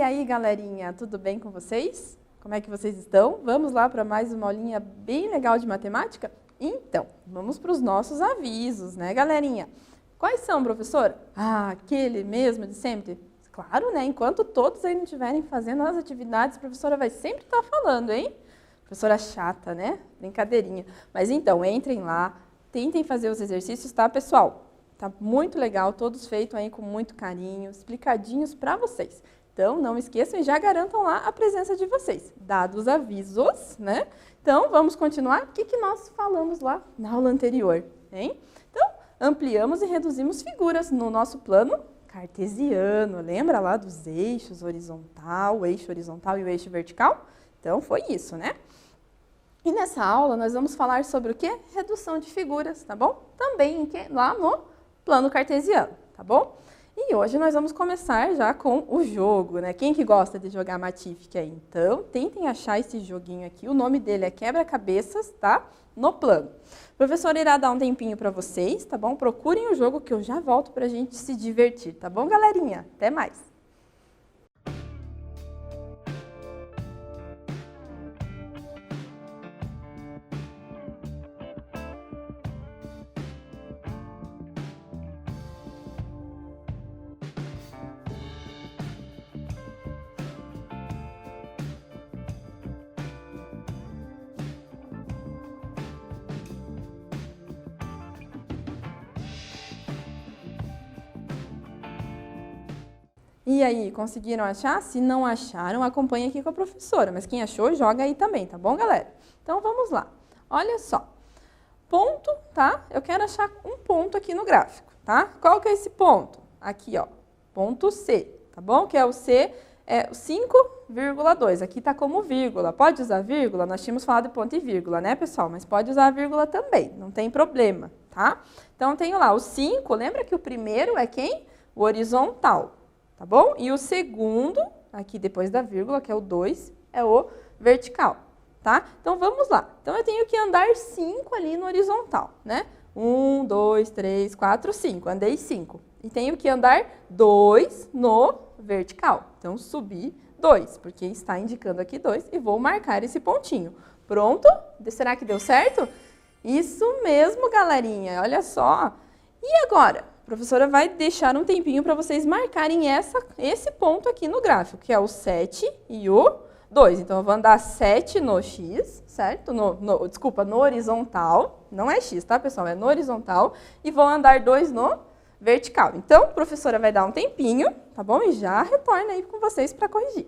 aí, galerinha, tudo bem com vocês? Como é que vocês estão? Vamos lá para mais uma aulinha bem legal de matemática? Então, vamos para os nossos avisos, né, galerinha? Quais são, professor? Aquele mesmo de sempre? Claro, né? Enquanto todos aí não estiverem fazendo as atividades, a professora vai sempre estar falando, hein? Professora chata, né? Brincadeirinha. Mas então, entrem lá, tentem fazer os exercícios, tá, pessoal? Tá muito legal, todos feitos aí com muito carinho, explicadinhos para vocês. Então, não esqueçam e já garantam lá a presença de vocês, dados os avisos, né? Então, vamos continuar. O que nós falamos lá na aula anterior, hein? Então, ampliamos e reduzimos figuras no nosso plano cartesiano. Lembra lá dos eixos horizontal, o eixo horizontal e o eixo vertical? Então, foi isso, né? E nessa aula, nós vamos falar sobre o quê? Redução de figuras, tá bom? Também lá no plano cartesiano, tá bom? E hoje nós vamos começar já com o jogo, né? Quem que gosta de jogar Matific aí? Então, tentem achar esse joguinho aqui. O nome dele é Quebra-Cabeças, tá? No plano. O professor irá dar um tempinho para vocês, tá bom? Procurem o jogo que eu já volto pra gente se divertir, tá bom, galerinha? Até mais! E aí, conseguiram achar? Se não acharam, acompanhe aqui com a professora. Mas quem achou, joga aí também, tá bom, galera? Então, vamos lá. Olha só. Ponto, tá? Eu quero achar um ponto aqui no gráfico, tá? Qual que é esse ponto? Aqui, ó. Ponto C, tá bom? Que é o C, é 5,2. Aqui tá como vírgula. Pode usar vírgula? Nós tínhamos falado de ponto e vírgula, né, pessoal? Mas pode usar vírgula também, não tem problema, tá? Então, tenho lá o 5. Lembra que o primeiro é quem? O horizontal. Tá bom? E o segundo, aqui depois da vírgula, que é o 2, é o vertical, tá? Então, vamos lá. Então, eu tenho que andar 5 ali no horizontal, né? 1, 2, 3, 4, 5. Andei 5. E tenho que andar 2 no vertical. Então, subir 2, porque está indicando aqui 2, e vou marcar esse pontinho. Pronto? Será que deu certo? Isso mesmo, galerinha. Olha só. E agora? A professora vai deixar um tempinho para vocês marcarem esse ponto aqui no gráfico, que é o 7 e o 2. Então, eu vou andar 7 no X, certo? Desculpa, no horizontal. Não é X, tá, pessoal? É no horizontal. E vou andar 2 no vertical. Então, a professora vai dar um tempinho, tá bom? E já retorna aí com vocês para corrigir.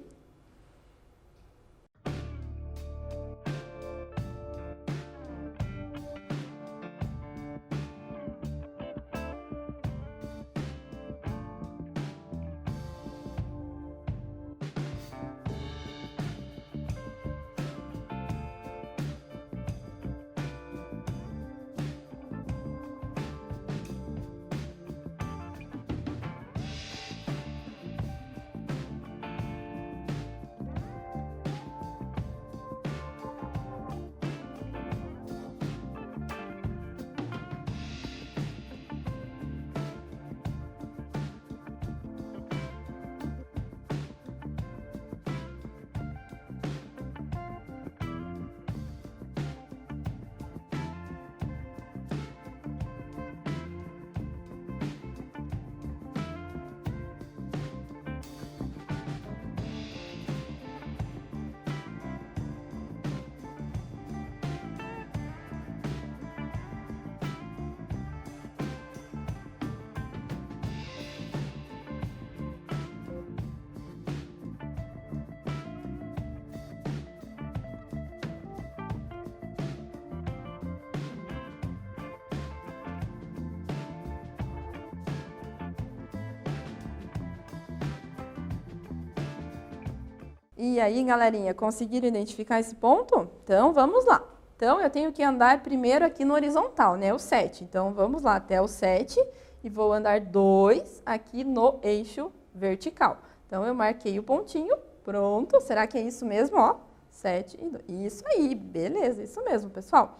E aí, galerinha, conseguiram identificar esse ponto? Então, vamos lá. Então, eu tenho que andar primeiro aqui no horizontal, né? O 7. Então, vamos lá até o 7 e vou andar 2 aqui no eixo vertical. Então, eu marquei o pontinho, pronto. Será que é isso mesmo, ó? 7 e 2. Isso aí, beleza, isso mesmo, pessoal.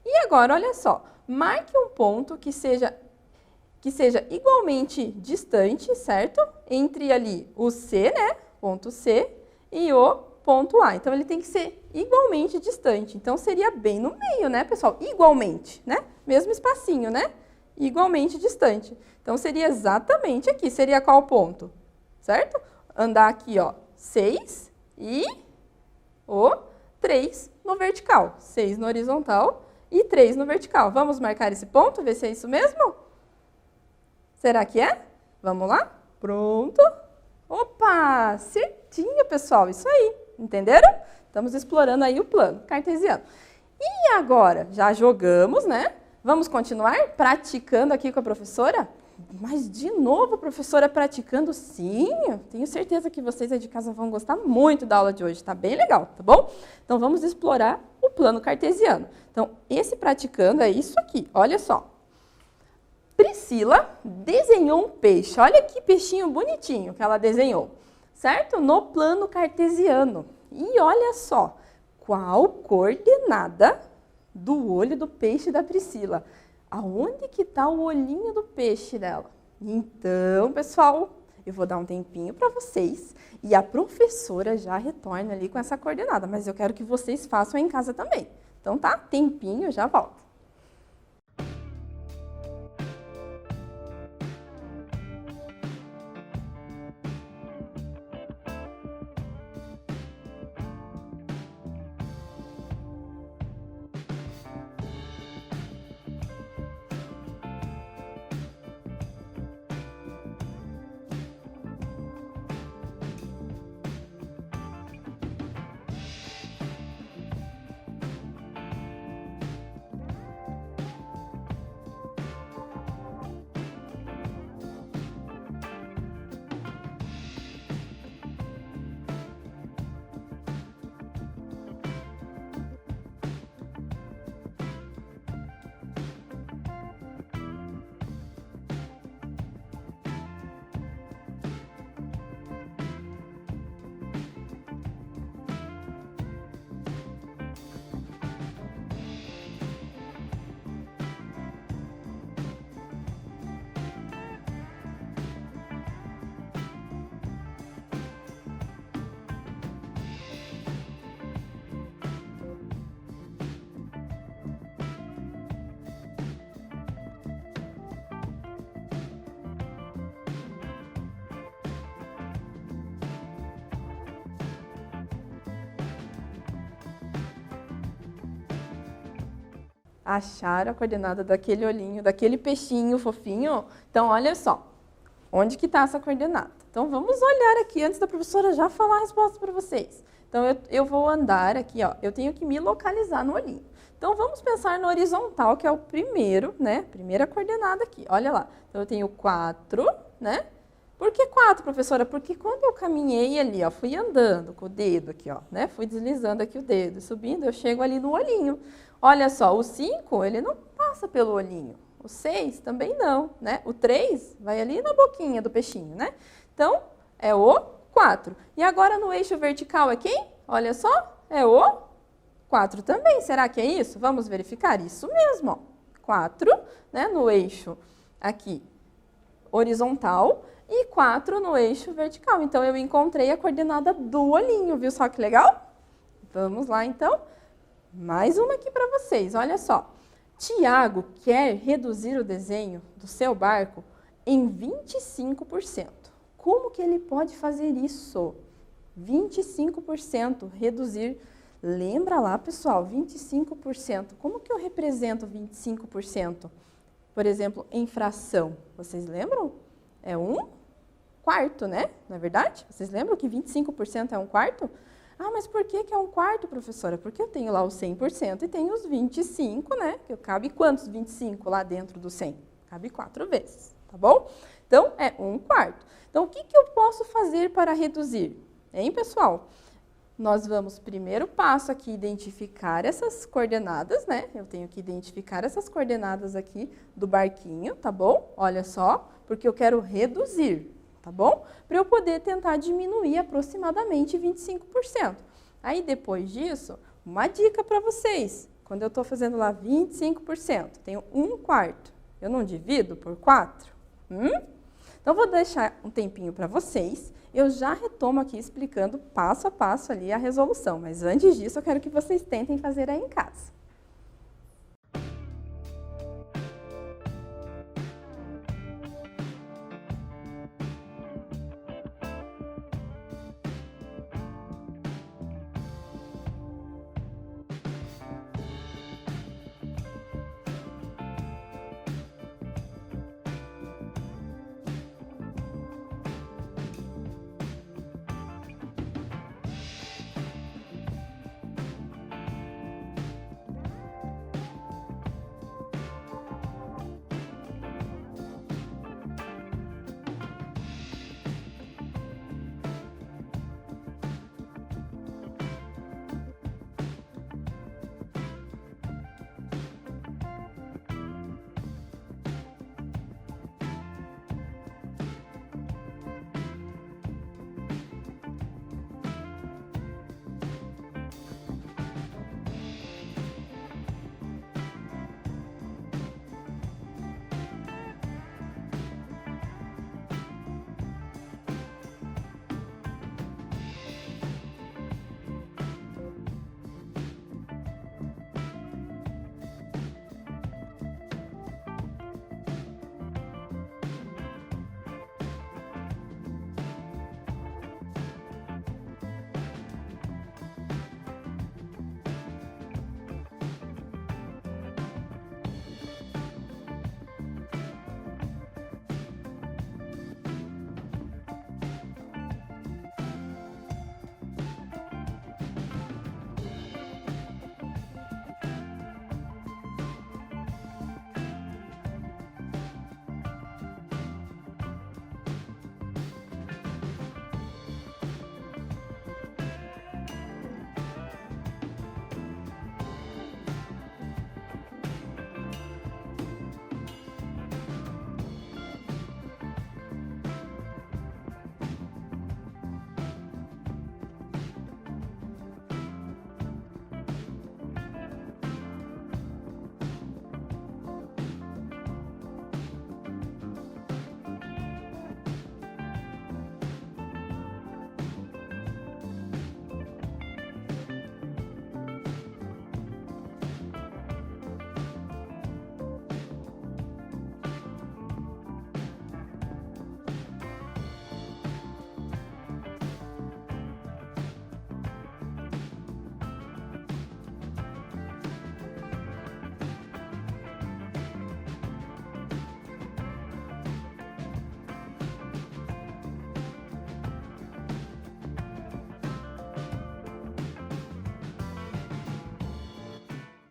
E agora, olha só, marque um ponto que seja igualmente distante, certo? Entre ali o C, né? ponto C e o ponto A. Então, ele tem que ser igualmente distante. Então, seria bem no meio, né, pessoal? Igualmente, né? Mesmo espacinho, né? Igualmente distante. Então, seria exatamente aqui. Seria qual ponto? Certo? Andar aqui, ó, 6 e o 3 no vertical. 6 no horizontal e 3 no vertical. Vamos marcar esse ponto, ver se é isso mesmo? Será que é? Vamos lá? Pronto. Opa, certinho, pessoal. Isso aí. Entenderam? Estamos explorando aí o plano cartesiano. E agora, já jogamos, né? Vamos continuar praticando aqui com a professora? Mas, de novo, professora, praticando? Sim, eu tenho certeza que vocês aí de casa vão gostar muito da aula de hoje. Tá bem legal, tá bom? Então, vamos explorar o plano cartesiano. Então, esse praticando é isso aqui. Olha só. Priscila desenhou um peixe. Olha que peixinho bonitinho que ela desenhou, certo? No plano cartesiano. E olha só, qual coordenada do olho do peixe da Priscila? Aonde que está o olhinho do peixe dela? Então, pessoal, eu vou dar um tempinho para vocês e a professora já retorna ali com essa coordenada, mas eu quero que vocês façam em casa também. Então, tá? Tempinho, já volto. Acharam a coordenada daquele olhinho, daquele peixinho fofinho? Então, olha só, onde que está essa coordenada? Então, vamos olhar aqui, antes da professora já falar a resposta para vocês. Então, eu vou andar aqui, ó, eu tenho que me localizar no olhinho. Então, vamos pensar no horizontal, que é o primeiro, né? Primeira coordenada aqui, olha lá. Então, eu tenho 4, né? Por que 4, professora? Porque quando eu caminhei ali, ó, fui andando com o dedo aqui, ó, né? Fui deslizando aqui o dedo, subindo, eu chego ali no olhinho. Olha só, o 5, ele não passa pelo olhinho. O 6 também não, né? O 3 vai ali na boquinha do peixinho, né? Então, é o 4. E agora no eixo vertical é quem? Olha só, é o 4 também. Será que é isso? Vamos verificar. Isso mesmo, ó. 4, né? No eixo aqui horizontal e 4 no eixo vertical. Então, eu encontrei a coordenada do olhinho, viu só que legal? Vamos lá, então. Mais uma aqui para vocês, olha só. Tiago quer reduzir o desenho do seu barco em 25%. Como que ele pode fazer isso? 25% reduzir. Lembra lá, pessoal, 25%. Como que eu represento 25%? Por exemplo, em fração. Vocês lembram? É 1/4, né? Não é verdade? Vocês lembram que 25% é 1/4? Ah, mas por que é 1/4, professora? Porque eu tenho lá os 100% e tenho os 25, né? Que cabe quantos 25 lá dentro do 100? Cabe 4 vezes, tá bom? Então, é 1/4. Então, o que eu posso fazer para reduzir? Hein, pessoal? Nós vamos, primeiro passo aqui, identificar essas coordenadas, né? Eu tenho que identificar essas coordenadas aqui do barquinho, tá bom? Olha só, porque eu quero reduzir. Tá bom? Para eu poder tentar diminuir aproximadamente 25%. Aí, depois disso, uma dica para vocês. Quando eu estou fazendo lá 25%, tenho 1/4. Eu não divido por 4? Então, vou deixar um tempinho para vocês. Eu já retomo aqui explicando passo a passo ali a resolução. Mas antes disso, eu quero que vocês tentem fazer aí em casa.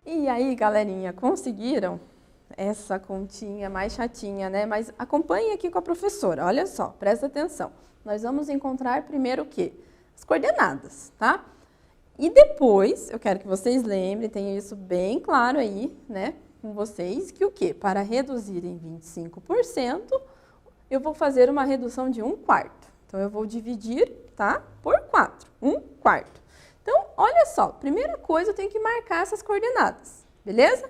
E aí, galerinha, conseguiram? Essa continha mais chatinha, né? Mas acompanhe aqui com a professora, olha só, presta atenção. Nós vamos encontrar primeiro o quê? As coordenadas, tá? E depois, eu quero que vocês lembrem, tenham isso bem claro aí, né, com vocês, que o quê? Para reduzir em 25%, eu vou fazer uma redução de 1/4. Então, eu vou dividir, tá, por 4, 1/4. Então, olha só, primeira coisa, eu tenho que marcar essas coordenadas, beleza?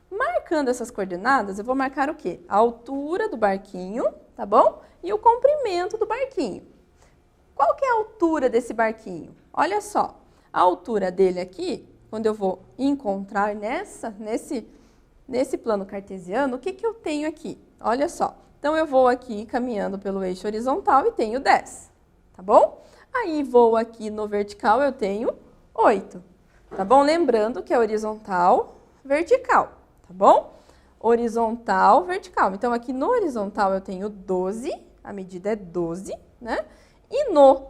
Marcando essas coordenadas, eu vou marcar o quê? A altura do barquinho, tá bom? E o comprimento do barquinho. Qual que é a altura desse barquinho? Olha só, a altura dele aqui, quando eu vou encontrar nesse plano cartesiano, o que que eu tenho aqui? Olha só, então eu vou aqui caminhando pelo eixo horizontal e tenho 10, tá bom? Aí vou aqui no vertical, eu tenho 8, tá bom? Lembrando que é horizontal, vertical, tá bom? Horizontal, vertical. Então, aqui no horizontal eu tenho 12, a medida é 12, né? E no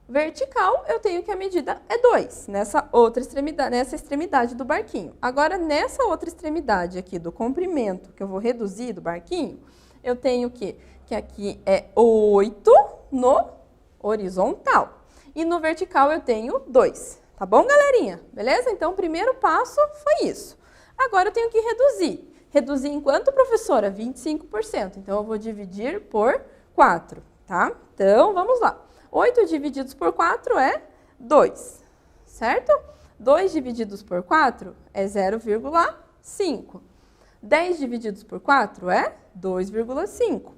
vertical eu tenho que a medida é 2, nessa extremidade do barquinho. Agora, nessa outra extremidade aqui do comprimento, que eu vou reduzir do barquinho, eu tenho o quê? Que aqui é 8 no horizontal. E no vertical eu tenho 2. Tá bom, galerinha? Beleza? Então, o primeiro passo foi isso. Agora eu tenho que reduzir. Reduzir em quanto, professora? 25%. Então, eu vou dividir por 4, tá? Então, vamos lá. 8 divididos por 4 é 2, certo? 2 divididos por 4 é 0,5. 10 divididos por 4 é 2,5.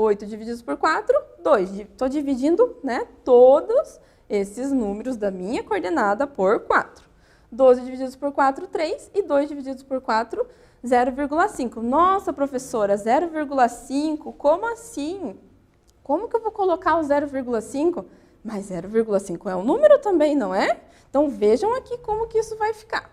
8 divididos por 4, 2. Estou dividindo, né, todos esses números da minha coordenada por 4. 12 divididos por 4, 3. E 2 divididos por 4, 0,5. Nossa, professora, 0,5? Como assim? Como que eu vou colocar o 0,5? Mas 0,5 é um número também, não é? Então, vejam aqui como que isso vai ficar.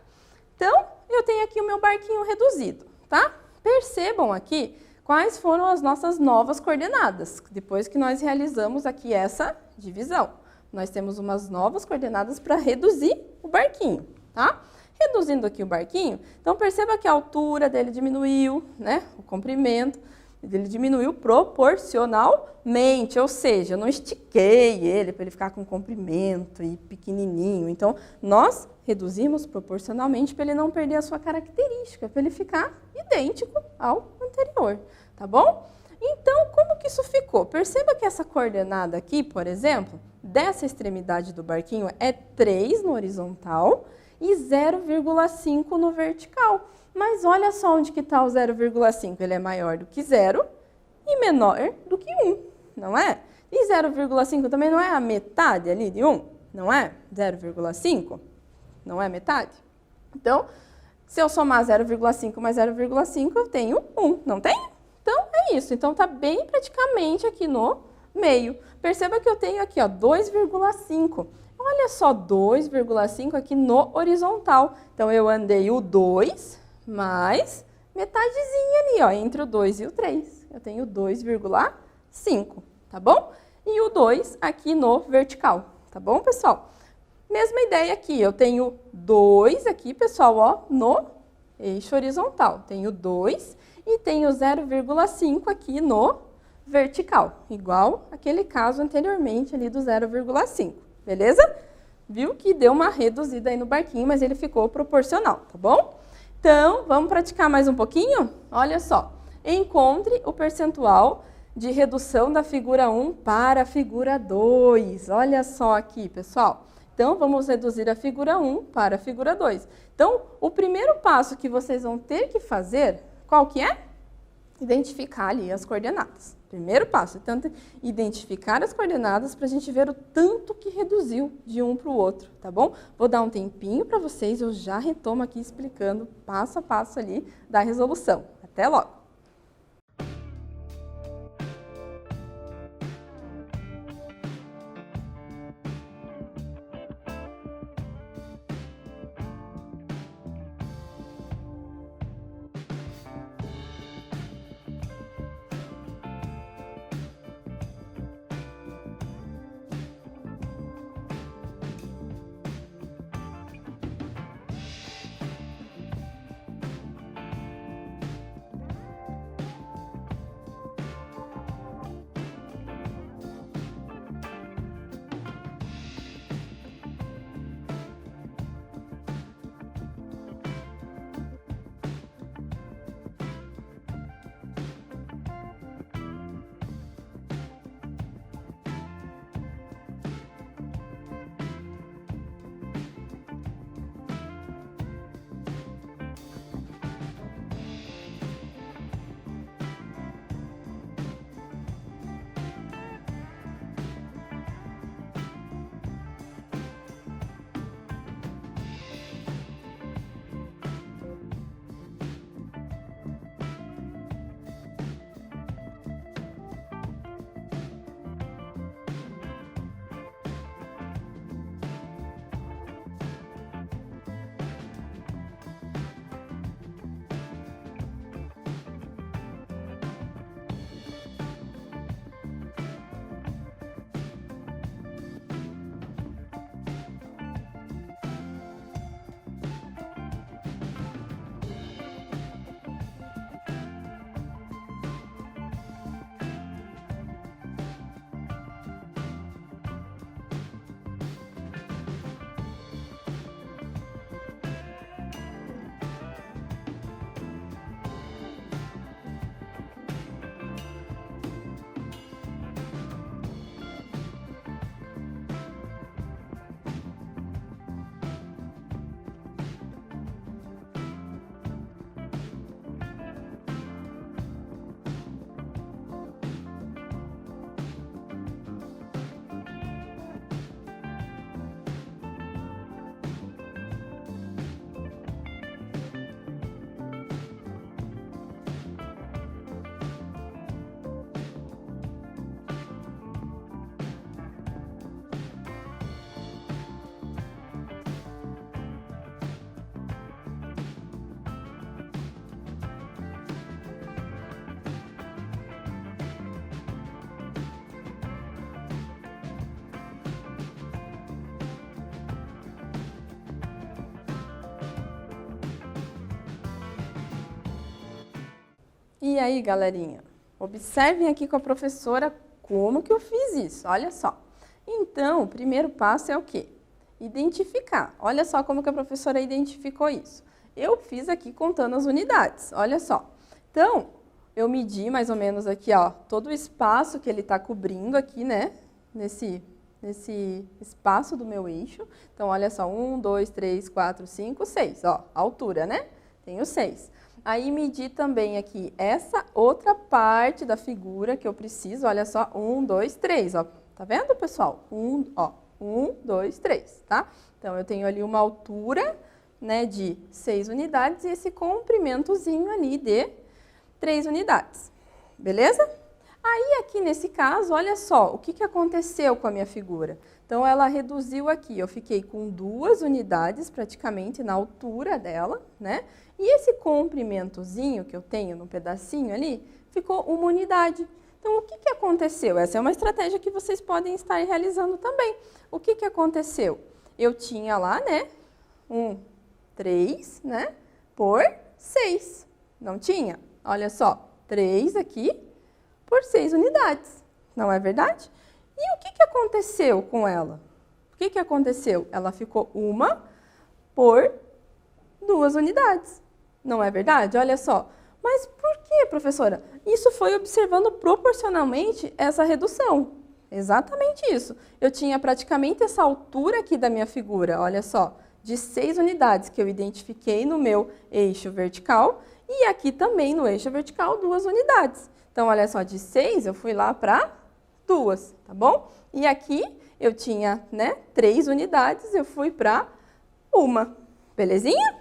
Então, eu tenho aqui o meu barquinho reduzido, tá? Percebam aqui quais foram as nossas novas coordenadas, depois que nós realizamos aqui essa divisão. Nós temos umas novas coordenadas para reduzir o barquinho, tá? Reduzindo aqui o barquinho, então perceba que a altura dele diminuiu, né? O comprimento dele diminuiu proporcionalmente, ou seja, eu não estiquei ele para ele ficar com comprimento e pequenininho. Então, nós reduzimos proporcionalmente para ele não perder a sua característica, para ele ficar idêntico ao anterior, tá bom? Então, como que isso ficou? Perceba que essa coordenada aqui, por exemplo, dessa extremidade do barquinho é 3 no horizontal e 0,5 no vertical. Mas olha só onde que está o 0,5. Ele é maior do que 0 e menor do que 1, não é? E 0,5 também não é a metade ali de 1, não é? 0,5 não é metade? Então, se eu somar 0,5 mais 0,5, eu tenho 1, não tem? Então, é isso. Então, está bem praticamente aqui no meio. Perceba que eu tenho aqui, ó, 2,5. Olha só, 2,5 aqui no horizontal. Então, eu andei o 2 mais metadezinha ali, ó, entre o 2 e o 3. Eu tenho 2,5, tá bom? E o 2 aqui no vertical, tá bom, pessoal? Mesma ideia aqui, eu tenho 2 aqui, pessoal, ó, no eixo horizontal. Tenho 2 e tenho 0,5 aqui no vertical, igual aquele caso anteriormente ali do 0,5, beleza? Viu que deu uma reduzida aí no barquinho, mas ele ficou proporcional, tá bom? Então, vamos praticar mais um pouquinho? Olha só, encontre o percentual de redução da figura 1 para a figura 2. Olha só aqui, pessoal. Então, vamos reduzir a figura 1 para a figura 2. Então, o primeiro passo que vocês vão ter que fazer, qual que é? Identificar ali as coordenadas. Primeiro passo, tanto identificar as coordenadas para a gente ver o tanto que reduziu de um para o outro, tá bom? Vou dar um tempinho para vocês, eu já retomo aqui explicando passo a passo ali da resolução. Até logo! E aí, galerinha? Observem aqui com a professora como que eu fiz isso, olha só. Então, o primeiro passo é o quê? Identificar. Olha só como que a professora identificou isso. Eu fiz aqui contando as unidades, olha só. Então, eu medi mais ou menos aqui, ó, todo o espaço que ele está cobrindo aqui, né? Nesse espaço do meu eixo. Então, olha só, 1, 2, 3, 4, 5, 6, ó, a altura, né? Tenho 6. Aí, medi também aqui essa outra parte da figura que eu preciso, olha só, 1, 2, 3, ó. Tá vendo, pessoal? 1, 2, 3, tá? Então, eu tenho ali uma altura, né, de 6 unidades e esse comprimentozinho ali de 3 unidades, beleza? Aí, aqui nesse caso, olha só, o que aconteceu com a minha figura? Então, ela reduziu aqui, eu fiquei com 2 unidades praticamente na altura dela, né? E esse comprimentozinho que eu tenho no pedacinho ali, ficou 1 unidade. Então, o que aconteceu? Essa é uma estratégia que vocês podem estar realizando também. O que aconteceu? Eu tinha lá, né, 3, né, por 6. Não tinha? Olha só, 3 aqui por 6 unidades. Não é verdade? E o que aconteceu com ela? O que aconteceu? Ela ficou 1 por 2 unidades. Não é verdade? Olha só. Mas por que, professora? Isso foi observando proporcionalmente essa redução. Exatamente isso. Eu tinha praticamente essa altura aqui da minha figura, olha só, de 6 unidades que eu identifiquei no meu eixo vertical e aqui também no eixo vertical 2 unidades. Então, olha só, de 6 eu fui lá para 2, tá bom? E aqui eu tinha, né, 3 unidades, eu fui para 1, belezinha?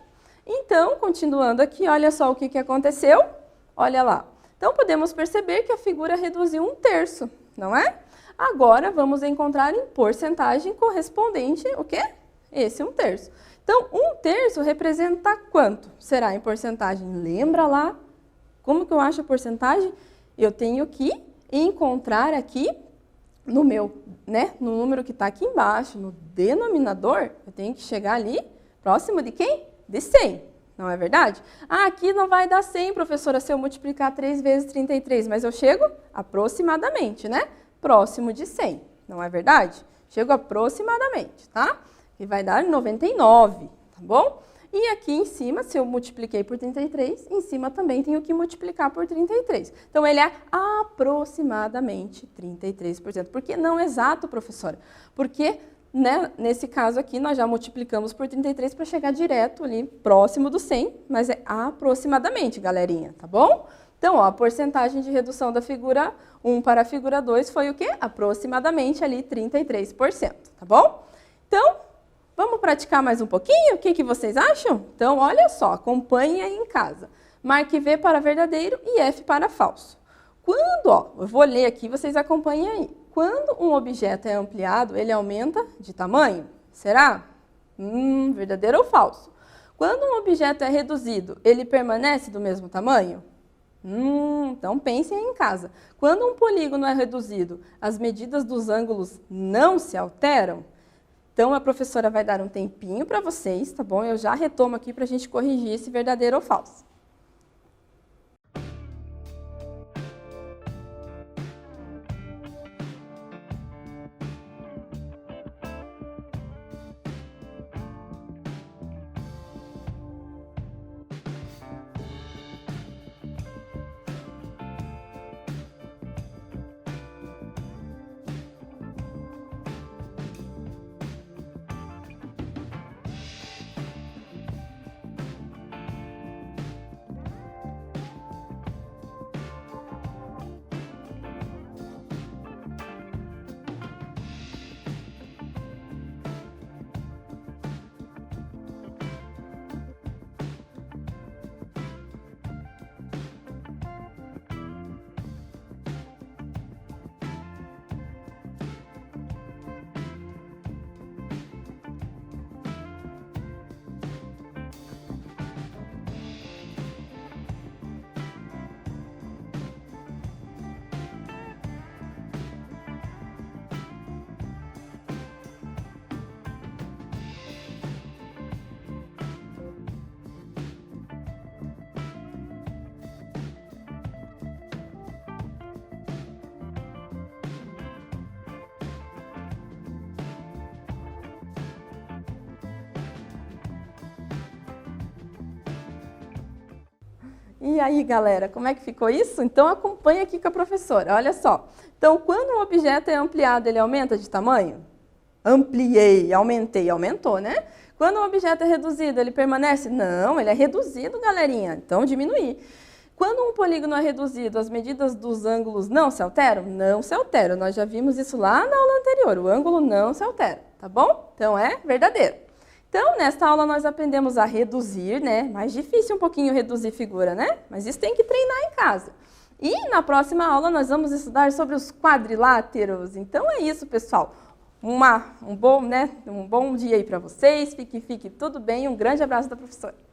Então, continuando aqui, olha só o que aconteceu. Olha lá. Então, podemos perceber que a figura reduziu 1/3, não é? Agora, vamos encontrar em porcentagem correspondente, o quê? Esse 1/3. Então, 1/3 representa quanto? Será em porcentagem? Lembra lá? Como que eu acho a porcentagem? Eu tenho que encontrar aqui no meu, né, no número que está aqui embaixo, no denominador, eu tenho que chegar ali, próximo de quem? De 100, não é verdade? Ah, aqui não vai dar 100, professora, se eu multiplicar 3 vezes 33, mas eu chego aproximadamente, né? Próximo de 100, não é verdade? Chego aproximadamente, tá? E vai dar 99, tá bom? E aqui em cima, se eu multipliquei por 33, em cima também tenho que multiplicar por 33. Então, ele é aproximadamente 33%. Por que não exato, professora? Porque, né, nesse caso aqui, nós já multiplicamos por 33 para chegar direto ali, próximo do 100, mas é aproximadamente, galerinha, tá bom? Então, ó, a porcentagem de redução da figura 1 para a figura 2 foi o quê? Aproximadamente ali 33%, tá bom? Então, vamos praticar mais um pouquinho? O que vocês acham? Então, olha só, acompanhem aí em casa. Marque V para verdadeiro e F para falso. Quando, ó, eu vou ler aqui, vocês acompanhem aí. Quando um objeto é ampliado, ele aumenta de tamanho? Será? Verdadeiro ou falso? Quando um objeto é reduzido, ele permanece do mesmo tamanho? Então pensem aí em casa. Quando um polígono é reduzido, as medidas dos ângulos não se alteram? Então, a professora vai dar um tempinho para vocês, tá bom? Eu já retomo aqui para a gente corrigir esse verdadeiro ou falso. E aí, galera, como é que ficou isso? Então, acompanha aqui com a professora, olha só. Então, quando um objeto é ampliado, ele aumenta de tamanho? Ampliei, aumentei, aumentou, né? Quando um objeto é reduzido, ele permanece? Não, ele é reduzido, galerinha. Então, diminuir. Quando um polígono é reduzido, as medidas dos ângulos não se alteram? Não se alteram. Nós já vimos isso lá na aula anterior. O ângulo não se altera, tá bom? Então, é verdadeiro. Então, nesta aula nós aprendemos a reduzir, né? Mais difícil um pouquinho reduzir figura, né? Mas isso tem que treinar em casa. E na próxima aula nós vamos estudar sobre os quadriláteros. Então é isso, pessoal. Um bom dia aí para vocês. Fique tudo bem. Um grande abraço da professora.